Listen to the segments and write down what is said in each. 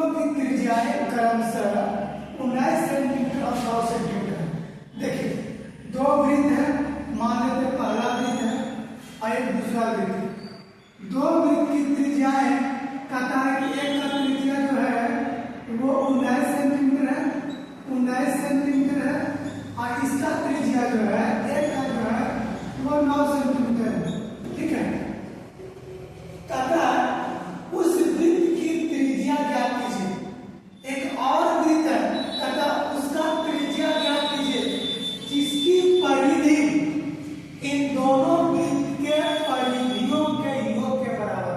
तीनों की त्रिज्याएं क्रमशः 19 सेंटीमीटर और 100 सेंटीमीटर। देखिए दो वृत्त है, मान लेते हैं पहला वृत्त है और एक दूसरा वृत्त। दो वृत्त की त्रिज्याएं कहता है कि एक का त्रिज्या जो है वो 19 सेंटीमीटर है, 19 सेंटीमीटर है, और इसका त्रिज्या जो है एक का जो है वो 9 सेंटीमीटर है। ठीक है, कहता है उस वृत्त की त्रिज्या ज्ञात कीजिए। एक और वृत्त है, कहता उसका त्रिज्या ज्ञात कीजिए जिसकी परिधि इन दोनों वृत्त के परिधियों के योग के बराबर।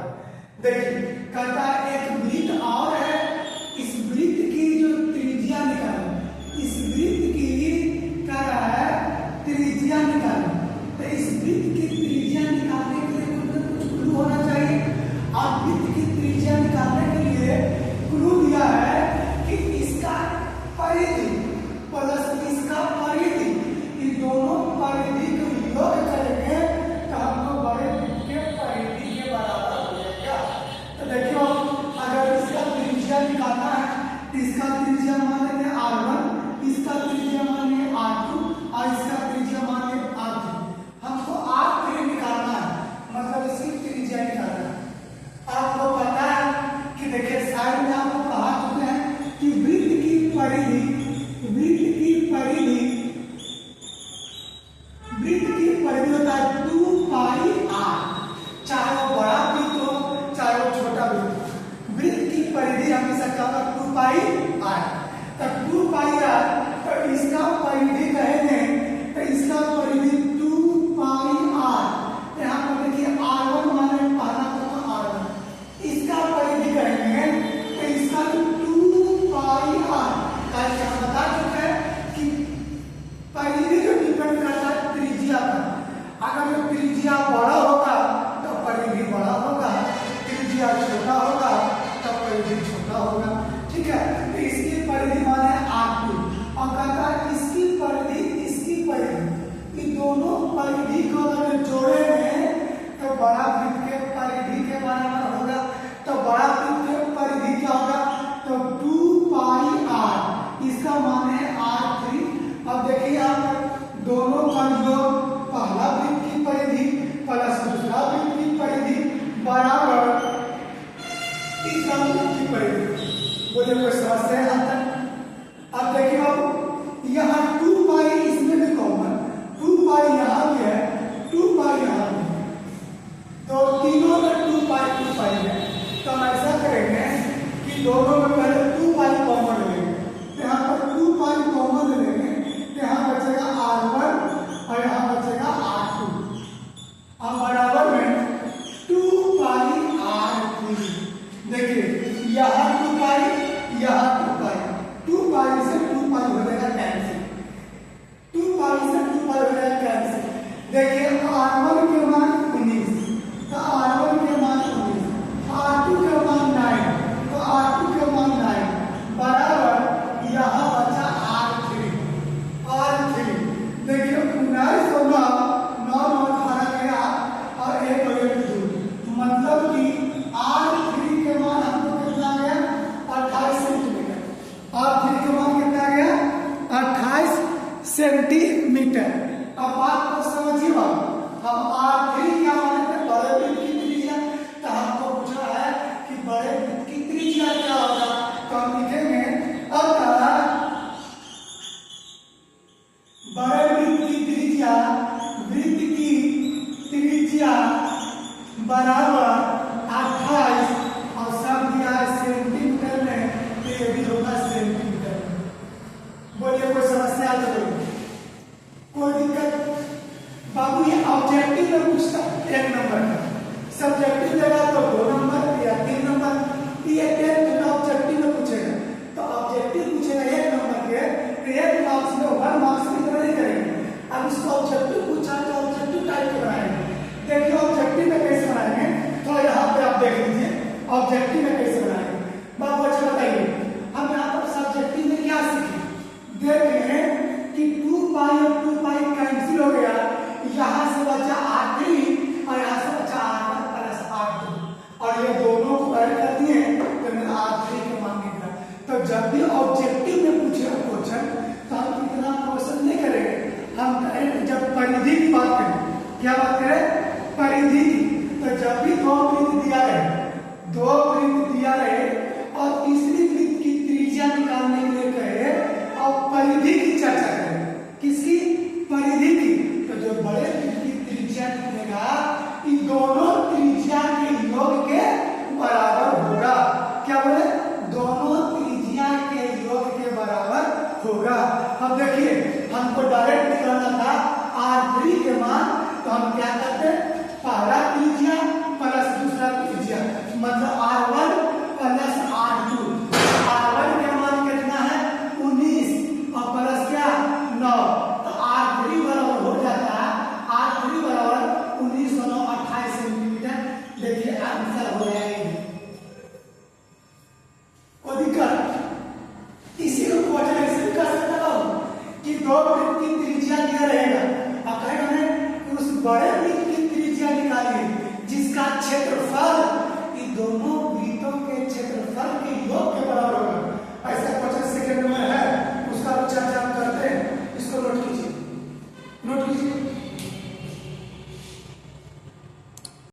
देखिए कहता एक वृत्त और है, इस वृत्त की जो त्रिज्या निकालो, इस वृत्त की क्या रहा है त्रिज्या निकालो। तो इस वृत्त की त्रिज्या निकालने के लिए कुछ क्लू होना चाहिए, और वृत्त की त्रिज्या निकालने के लिए क्लू दिया है कि इसका परिधि प्लस इसका परिधि, इन दोनों परिधि को योग करेंगे तो हमको बड़े वृत्त के परिधि के बराबर हो जाएगा। तो देखियो अगर इसका त्रिज्या निकालना है तो इसका त्रिज्या मान लेंगे R1, इसका त्रिज्या मान लेंगे R2 और इसका त्रिज्या मान लेंगे R3। हमको R3 निकालना है, मतलब इसकी त्रिज्या निकालना है। आपको पता है कि देखिए साइड में आपको कहा चुके हैं कि वृत्त की परिधि होता है 2 पाई r, चाहे वो बड़ा वृत्त हो चाहे वो छोटा वृत्त हो। वृत्त की परिधि हमेशा क्या होगा 2 पाई r। तो 2 पाई r, तो इसका परिधि कहेंगे तो इसका परिधि 2 पाई r। यहाँ पर देखिए R1 माने पहला तो R1, इसका परिधि कहेंगे तो इसका 2 पाई r। कैसे हम बता चुके हैं कि परिधि जो डिपेंड करता है त्रिज्या पर। अगर जो त्रिज्या बड़ा होगा तो परिधि बड़ा होगा, त्रिज्या छोटा होगा तो परिधि छोटा होगा। ठीक है, तो इसकी परिधि माने R2 और कहता है इसकी परिधि, इन दोनों परिधि को अगर जोड़ेंगे तो बड़ा वृत्त के परिधि के बराबर होगा। तो बड़ा वृत्त के परिधि क्या होगा तो 2 पाई r, इसका मान है R3। अब देखिए आप दोनों का योग, पहला वृत्त की परिधि प्लस दूसरा वृत्त की परिधि बराबर तीसरा वृत्त की परिधि। बोले कोई समस्या है यहाँ तक? अब देखिए अब यहाँ 2 पाई इसमें भी कॉमन, 2 पाई यहाँ भी है, 2 पाई यहाँ भी है, तो तीनों में 2 पाई है। तो हम ऐसा करेंगे कि दोनों में पहले 2 पाई कॉमन लेंगे, तो यहाँ पर 2 पाई कॉमन लेंगे, तो यहाँ बचेगा R1 और यहाँ बचेगा R2 और बराबर में 2 पाई R3। देखिए यहाँ 2 पाई, यहाँ 2 पाई, 2 पाई से 2 पाई हो जाएगा कैंसिल, 2 पाई से 2 पाई हो जाएगा कैंसिल। देखिए R1 के मान 19, तो R1 के मान 19, R2 के मान 9, तो R2 के मान 9 बराबर यहाँ बचा R3। देखिए 19 और 9 भागा गया और 1 हो गया 2, मतलब कि R3 के मान हमको कितना आ गया 28 सेंटीमीटर। R3 के मान कितना आ गया 28 सेंटीमीटर। अब बात को समझिए, हम R3 क्या मानते हैं बड़े वृत्त की त्रिज्या, तो हमको पूछ रहा है कि बड़े वृत्त की त्रिज्या क्या होगा। तो हम लिखेंगे बड़े वृत्त की त्रिज्या बराबर 28 और सब दिया है सेंटीमीटर में, तो ये भी होगा सेंटीमीटर में। बोलिए कोई समस्या तो कोई दिक्कत? बाबू ये ऑब्जेक्टिव में पूछता है, जब भी ऑब्जेक्टिव में पूछे क्वेश्चन तो हम इतना क्वेश्चन नहीं करेंगे, हम करेंगे जब परिधि की बात करें, क्या बात करें, परिधि की। तो जब भी दो वृत्त दिया रहे और तीसरी वृत्त की त्रिज्या निकालने के लिए कहे और परिधि की चर्चा करें, किसकी, परिधि की। तो जो बड़े वृत्त की त्रिज्या निकलेगा इन दोनों त्रिज्या के योग के बराबर होगा। क्या बोले, दोनों त्रिज्या के योग के बराबर होगा। अब देखिए हमको डायरेक्ट निकालना था R3 के मान, तो हम क्या करते हैं, पहला त्रिज्या प्लस दूसरा त्रिज्या, मतलब R1 प्लस R2। R1 के मान कितना है 19 और प्लस क्या 9, तो R3 बराबर हो जाता है, R3 बराबर 19 और 9 28 सेंटीमीटर। देखिए आंसर हो जाएगा, कोई दिक्कत, इसी को क्वेश्चन ऐसे कर सकता हूं कि दो वृत्त की त्रिज्या दिया रहेगा और कहे हमें उस बड़े वृत्त की त्रिज्या निकालिए जिसका क्षेत्रफल इन दोनों वृत्तों के क्षेत्रफल के योग के